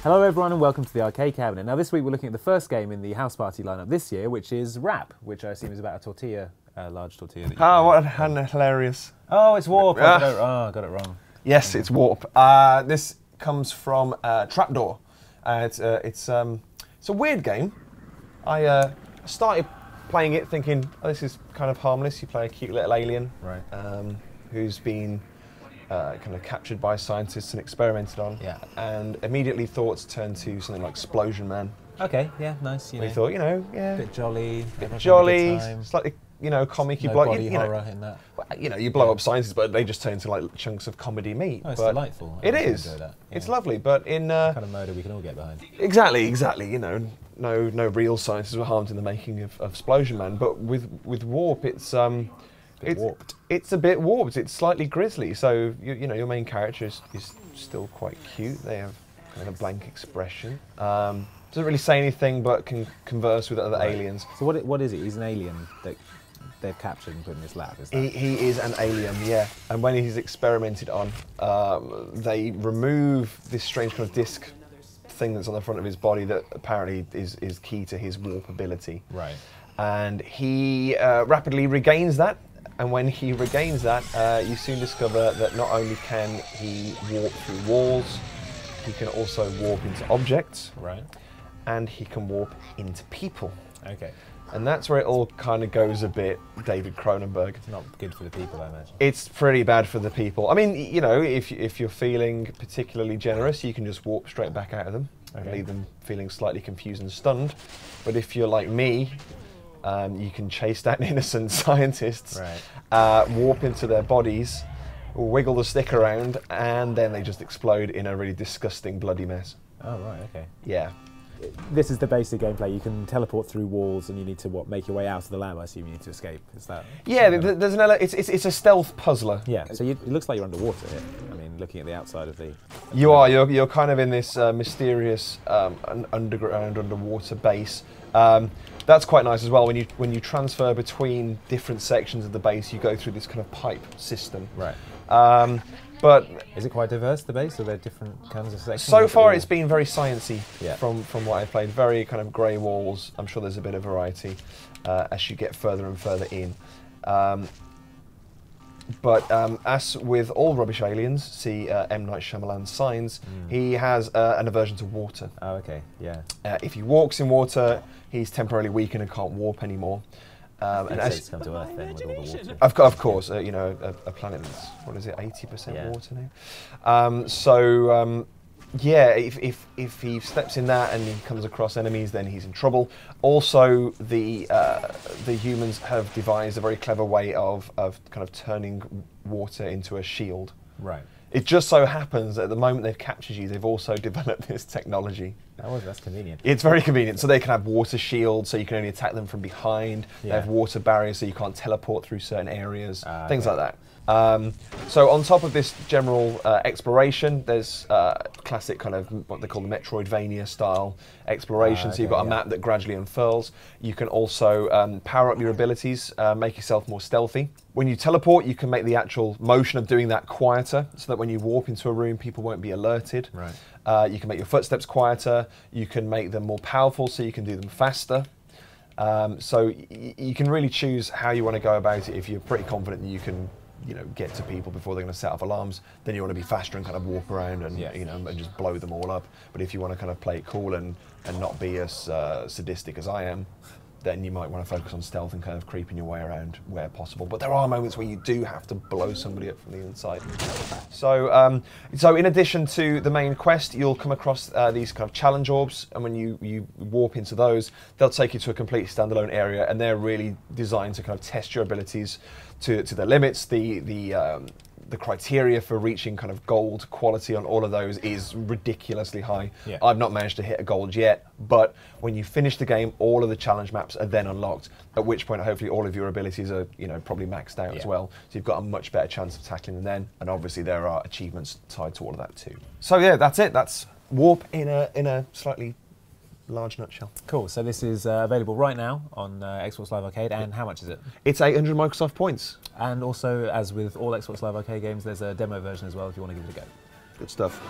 Hello everyone and welcome to the Arcade Cabinet. Now this week we're looking at the first game in the house party lineup this year, which is Wrap, which I assume is about a tortilla, large tortilla. That you what hilarious. Oh, it's Warp. I got it wrong. Yes, it's Warp. This comes from Trapdoor. It's a weird game. I started playing it thinking, oh, this is kind of harmless. You play a cute little alien, right? Who's been kind of captured by scientists and experimented on. Yeah. And immediately thoughts turned to something like Explosion Man. Okay, yeah, nice. We thought, yeah, a bit jolly, slightly, comic. No body horror in that. You blow up scientists, but they just turn into like chunks of comedy meat. Oh, it's delightful. It is. It's lovely, but in kind of murder we can all get behind. Exactly. No real scientists were harmed in the making of Explosion Man, but with Warp, it's warped. It's a bit warped. It's slightly grisly. So your main character is still quite cute. They have kind of a blank expression. Doesn't really say anything, but can converse with other aliens. So what is it? He's an alien that they've captured and put in this lab. Is that? He is an alien, yeah. And when he's experimented on, they remove this strange kind of disc thing that's on the front of his body that apparently is key to his warp ability. Right. And he rapidly regains that. And when he regains that, you soon discover that not only can he warp through walls, he can also warp into objects. Right. And he can warp into people. Okay. And that's where it all kind of goes a bit David Cronenberg. It's not good for the people, I imagine. It's pretty bad for the people. I mean, if you're feeling particularly generous, you can just warp straight back out of them and leave them feeling slightly confused and stunned. But if you're like me, you can chase down innocent scientists, warp into their bodies, wiggle the stick around, and then they just explode in a really disgusting, bloody mess. Oh, right, okay. Yeah. This is the basic gameplay. You can teleport through walls, and you need to make your way out of the lab. I assume you need to escape. Is that? Yeah, there's an element. It's a stealth puzzler. Yeah. So it looks like you're underwater here. I mean, looking at the outside of the. You're kind of in this mysterious underwater base. That's quite nice as well. When you transfer between different sections of the base, you go through this kind of pipe system. Right. But is it quite diverse, the base? Are there different kinds of sections? So far, it's been very sciencey. Yeah. From what I've played, very kind of grey walls. I'm sure there's a bit of variety as you get further and further in. But as with all rubbish aliens, see M. Night Shyamalan's Signs, he has an aversion to water. Oh, okay, yeah. If he walks in water, he's temporarily weakened and can't warp anymore. And as come to Earth then with all the water. Of course, a planet that's, 80% water now. If he steps in that and he comes across enemies, then he's in trouble. Also, the humans have devised a very clever way of kind of turning water into a shield. Right. It just so happens that at the moment they've captured you, they've also developed this technology. That's convenient. It's very convenient. So they can have water shields, so you can only attack them from behind. Yeah. They have water barriers, so you can't teleport through certain areas, things like that. So on top of this general exploration, there's classic kind of what they call the Metroidvania style exploration. So you've got a map that gradually unfurls. You can also power up your abilities, make yourself more stealthy. When you teleport, you can make the actual motion of doing that quieter, so that when you warp into a room, people won't be alerted. Right. You can make your footsteps quieter. You can make them more powerful, so you can do them faster. So you can really choose how you want to go about it. If you're pretty confident that you can get to people before they're going to set off alarms, then you want to be faster and kind of walk around and and just blow them all up. But if you want to kind of play it cool and not be as sadistic as I am, then you might want to focus on stealth and kind of creeping your way around where possible. But there are moments where you do have to blow somebody up from the inside. So, so in addition to the main quest, you'll come across these kind of challenge orbs, and when you warp into those, they'll take you to a completely standalone area, and they're really designed to kind of test your abilities to their limits. The criteria for reaching kind of gold quality on all of those is ridiculously high. Yeah. I've not managed to hit a gold yet, but when you finish the game, all of the challenge maps are then unlocked, at which point hopefully all of your abilities are probably maxed out as well. So you've got a much better chance of tackling them then, and obviously there are achievements tied to all of that too. So yeah, that's it. That's Warp in a slightly large nutshell. Cool. So this is available right now on Xbox Live Arcade, and how much is it? It's 800 Microsoft points. And also, as with all Xbox Live Arcade games, there's a demo version as well if you want to give it a go. Good stuff.